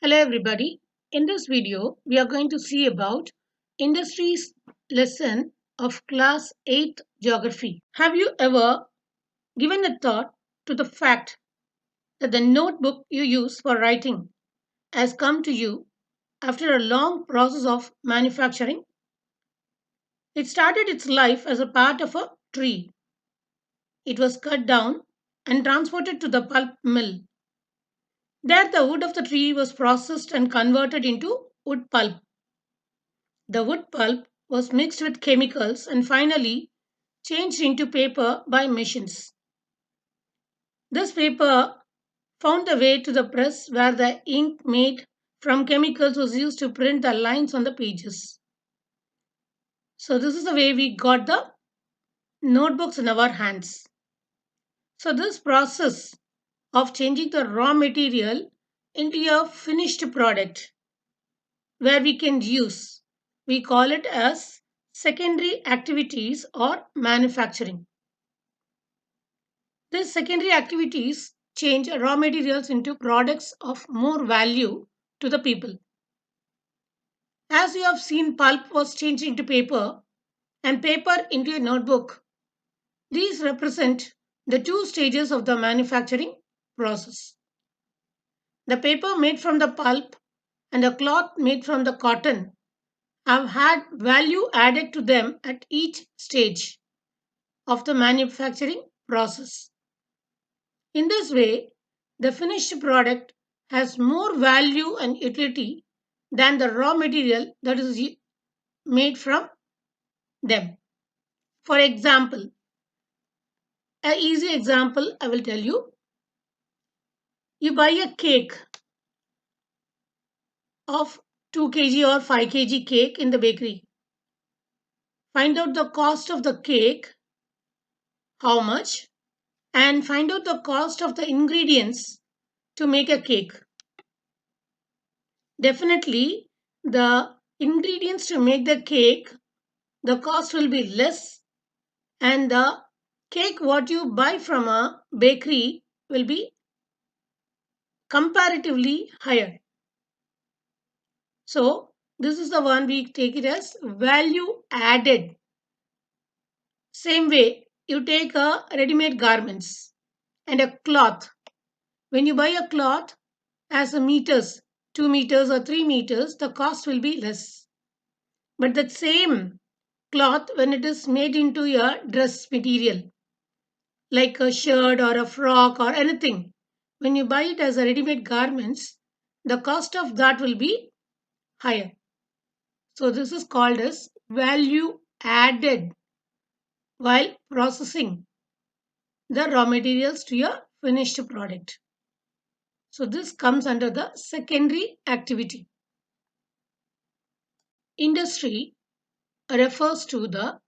Hello everybody. In this video, we are going to see about industries lesson of class 8 geography. Have you ever given a thought to the fact that the notebook you use for writing has come to you after a long process of manufacturing? It started its life as a part of a tree. It was cut down and transported to the pulp mill. There the wood of the tree was processed and converted into wood pulp. The wood pulp was mixed with chemicals and finally changed into paper by machines. This paper found the way to the press where the ink made from chemicals was used to print the lines on the pages. So, this is the way we got the notebooks in our hands. So, this process of changing the raw material into a finished product where we can use, we call it as secondary activities or manufacturing. These secondary activities change raw materials into products of more value to the people. As you have seen, pulp was changed into paper and paper into a notebook. These represent the two stages of the manufacturing process. The paper made from the pulp and the cloth made from the cotton have had value added to them at each stage of the manufacturing process. In this way, the finished product has more value and utility than the raw material that is made from them. For example, an easy example I will tell you. You buy a cake of 2 kg or 5 kg cake in the bakery. Find out the cost of the cake, how much, and find out the cost of the ingredients to make a cake. Definitely, the ingredients to make the cake, the cost will be less, and the cake what you buy from a bakery will be comparatively higher. So, this is the one we take it as value added. Same way, you take a ready made garments and a cloth. When you buy a cloth as a meters, 2 meters or 3 meters, the cost will be less. But that same cloth, when it is made into a dress material, like a shirt or a frock or anything, when you buy it as a ready made garments, the cost of that will be higher. So, this is called as value added while processing the raw materials to your finished product. So, this comes under the secondary activity. Industry refers to the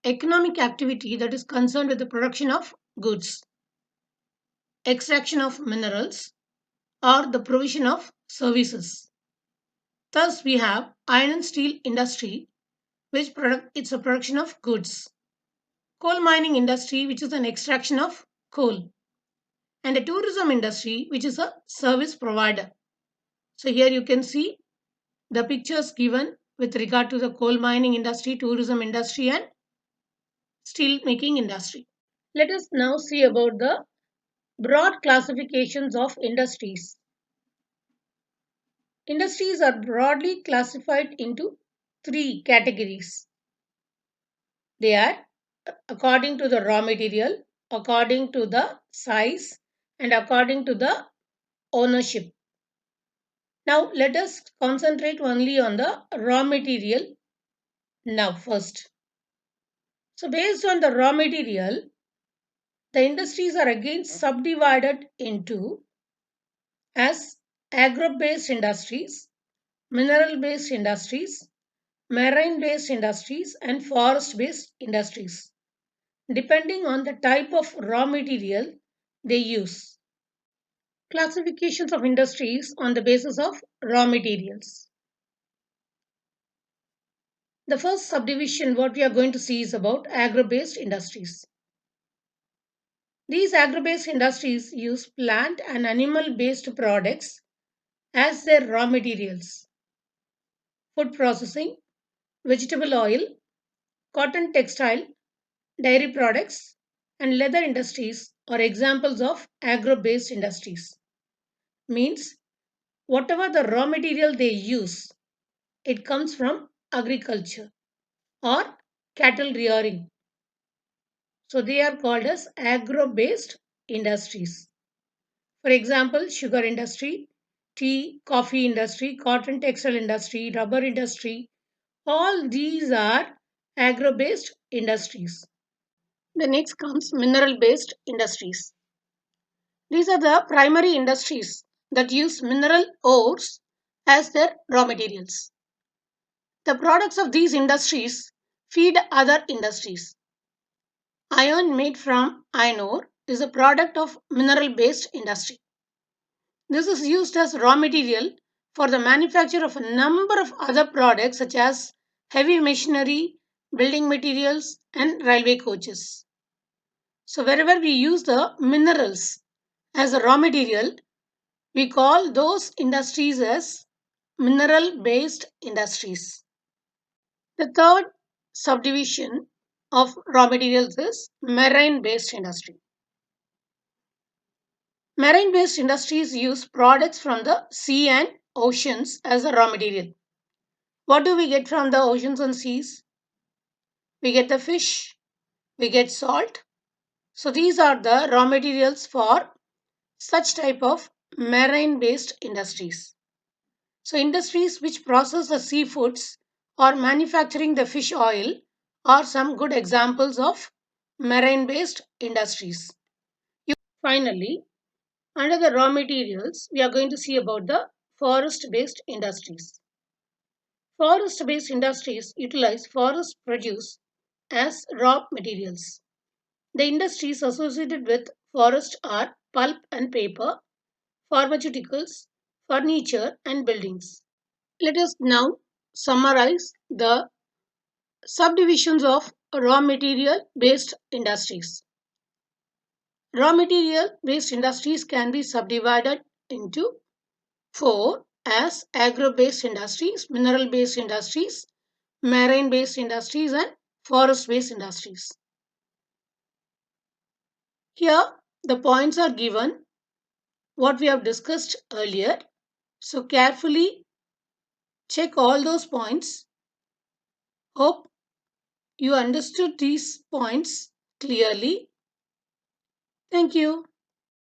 economic activity that is concerned with the production of goods, extraction of minerals, or the provision of services. Thus, we have iron and steel industry, which it's a production of goods, coal mining industry, which is an extraction of coal, and a tourism industry, which is a service provider. So here you can see the pictures given with regard to the coal mining industry, tourism industry, and steel making industry. Let us now see about the broad classifications of industries. Industries are broadly classified into three categories. They are according to the raw material, according to the size, and according to the ownership. Now, let us concentrate only on the raw material now first. So, based on the raw material, the industries are again subdivided into as agro-based industries, mineral-based industries, marine-based industries, and forest-based industries, depending on the type of raw material they use. Classifications of industries on the basis of raw materials. The first subdivision, what we are going to see is about agro-based industries. These agro-based industries use plant and animal-based products as their raw materials. Food processing, vegetable oil, cotton textile, dairy products, and leather industries are examples of agro based industries. Means whatever the raw material they use, it comes from agriculture or cattle rearing. So they are called as agro based industries. For example, sugar industry, tea, coffee industry, cotton textile industry, rubber industry, all these are agro based industries. The next comes mineral based industries. These are the primary industries that use mineral ores as their raw materials. The products of these industries feed other industries. Iron made from iron ore is a product of mineral based industry. This is used as raw material for the manufacture of a number of other products such as heavy machinery, building materials, and railway coaches. So, wherever we use the minerals as a raw material, we call those industries as mineral based industries. The third subdivision of raw materials is marine based industry. Marine based industries use products from the sea and oceans as a raw material. What do we get from the oceans and seas? We get the fish, we get salt. So these are the raw materials for such type of marine based industries. So industries which process the seafoods or manufacturing the fish oil are some good examples of marine based industries. Finally, under the raw materials, we are going to see about the forest based industries. Forest based industries utilize forest produce as raw materials. The industries associated with forest are pulp and paper, pharmaceuticals, furniture, and buildings. Let us now summarize the subdivisions of raw material based industries. Raw material based industries can be subdivided into four as agro based industries, mineral based industries, marine based industries, and forest based industries. Here, the points are given what we have discussed earlier. So, carefully check all those points. Hope you understood these points clearly. Thank you.